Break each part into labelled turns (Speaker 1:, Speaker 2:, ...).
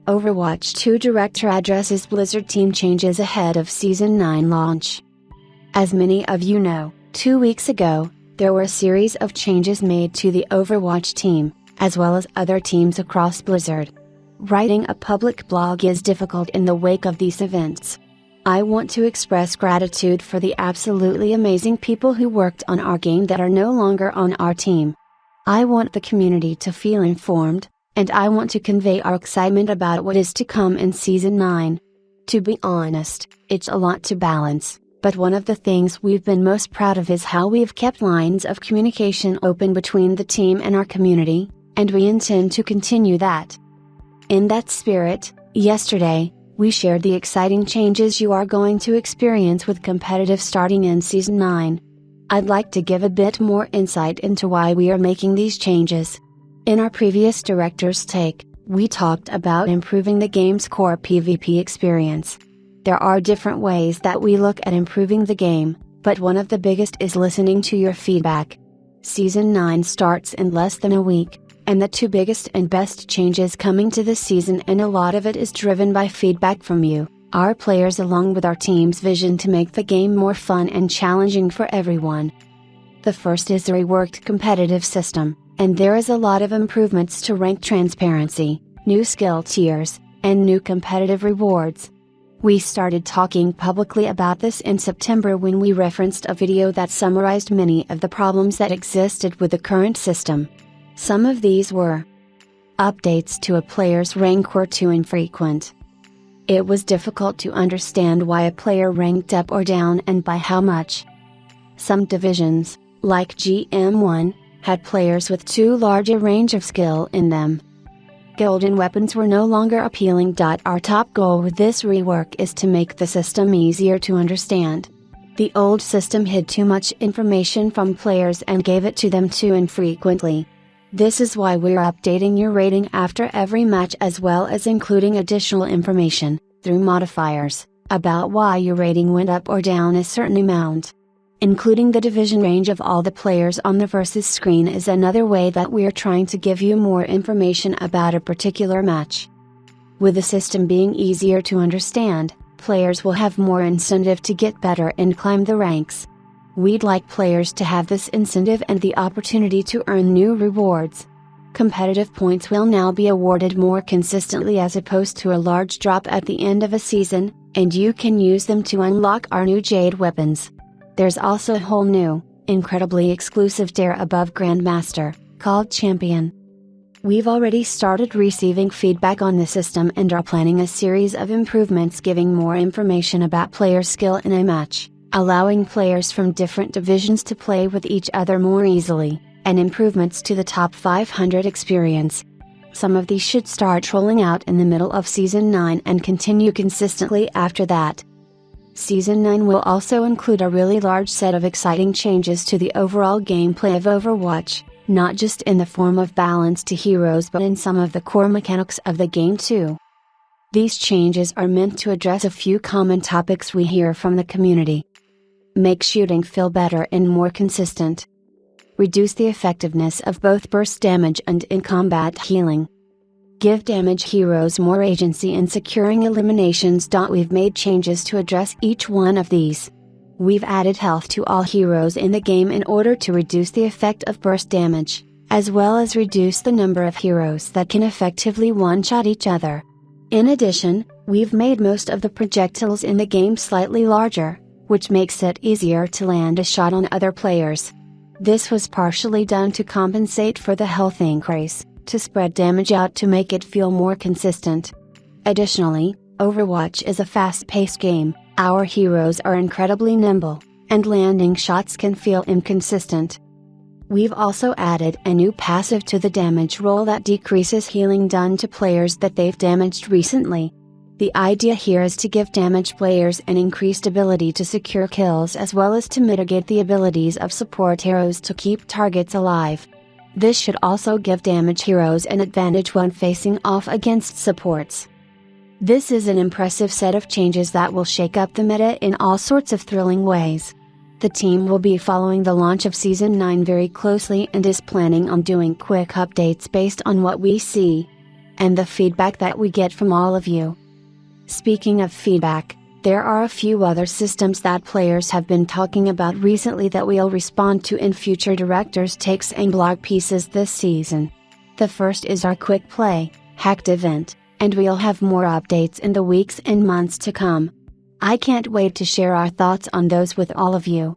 Speaker 1: Overwatch 2 director addresses Blizzard team changes ahead of Season 9 launch. As many of you know, 2 weeks ago, there were a series of changes made to the Overwatch team, as well as other teams across Blizzard. Writing a public blog is difficult in the wake of these events. I want to express gratitude for the absolutely amazing people who worked on our game that are no longer on our team. I want the community to feel informed, and I want to convey our excitement about what is to come in Season 9. To be honest, it's a lot to balance, but one of the things we've been most proud of is how we've kept lines of communication open between the team and our community, and we intend to continue that. In that spirit, yesterday, we shared the exciting changes you are going to experience with competitive starting in Season 9. I'd like to give a bit more insight into why we are making these changes. In our previous Director's Take, we talked about improving the game's core PvP experience. There are different ways that we look at improving the game, but one of the biggest is listening to your feedback. Season 9 starts in less than a week, and the two biggest and best changes coming to this season, and a lot of it is driven by feedback from you, our players, along with our team's vision to make the game more fun and challenging for everyone. The first is a reworked competitive system, and there is a lot of improvements to rank transparency, new skill tiers, and new competitive rewards. We started talking publicly about this in September when we referenced a video that summarized many of the problems that existed with the current system. Some of these were: updates to a player's rank were too infrequent. It was difficult to understand why a player ranked up or down and by how much. Some divisions, like GM1, had players with too large a range of skill in them. Golden weapons were no longer appealing. Our top goal with this rework is to make the system easier to understand. The old system hid too much information from players and gave it to them too infrequently. This is why we're updating your rating after every match, as well as including additional information, through modifiers, about why your rating went up or down a certain amount. Including the division range of all the players on the versus screen is another way that we're trying to give you more information about a particular match. With the system being easier to understand, players will have more incentive to get better and climb the ranks. We'd like players to have this incentive and the opportunity to earn new rewards. Competitive points will now be awarded more consistently as opposed to a large drop at the end of a season, and you can use them to unlock our new Jade weapons. There's also a whole new, incredibly exclusive tier above Grandmaster, called Champion. We've already started receiving feedback on the system and are planning a series of improvements giving more information about player skill in a match, allowing players from different divisions to play with each other more easily, and improvements to the top 500 experience. Some of these should start rolling out in the middle of Season 9 and continue consistently after that. Season 9 will also include a really large set of exciting changes to the overall gameplay of Overwatch, not just in the form of balance to heroes but in some of the core mechanics of the game too. These changes are meant to address a few common topics we hear from the community. Make shooting feel better and more consistent. Reduce the effectiveness of both burst damage and in-combat healing. Give damage heroes more agency in securing eliminations. We've made changes to address each one of these. We've added health to all heroes in the game in order to reduce the effect of burst damage, as well as reduce the number of heroes that can effectively one-shot each other. In addition, we've made most of the projectiles in the game slightly larger, which makes it easier to land a shot on other players. This was partially done to compensate for the health increase, to spread damage out to make it feel more consistent. Additionally, Overwatch is a fast-paced game, our heroes are incredibly nimble, and landing shots can feel inconsistent. We've also added a new passive to the damage roll that decreases healing done to players that they've damaged recently. The idea here is to give damaged players an increased ability to secure kills as well as to mitigate the abilities of support heroes to keep targets alive. This should also give damage heroes an advantage when facing off against supports. This is an impressive set of changes that will shake up the meta in all sorts of thrilling ways. The team will be following the launch of Season 9 very closely and is planning on doing quick updates based on what we see. and the feedback that we get from all of you. Speaking of feedback, there are a few other systems that players have been talking about recently that we'll respond to in future director's takes and blog pieces this season. The first is our Quick Play, Hacked event, and we'll have more updates in the weeks and months to come. I can't wait to share our thoughts on those with all of you.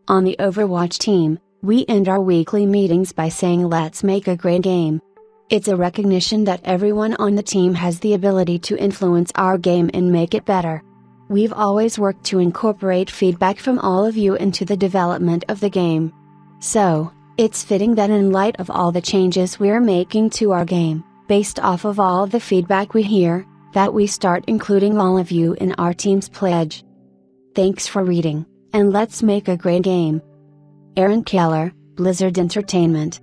Speaker 1: On the Overwatch team, we end our weekly meetings by saying let's make a great game. It's a recognition that everyone on the team has the ability to influence our game and make it better. We've always worked to incorporate feedback from all of you into the development of the game. So, it's fitting that in light of all the changes we're making to our game, based off of all the feedback we hear, that we start including all of you in our team's pledge. Thanks for reading, and let's make a great game. Aaron Keller, Blizzard Entertainment.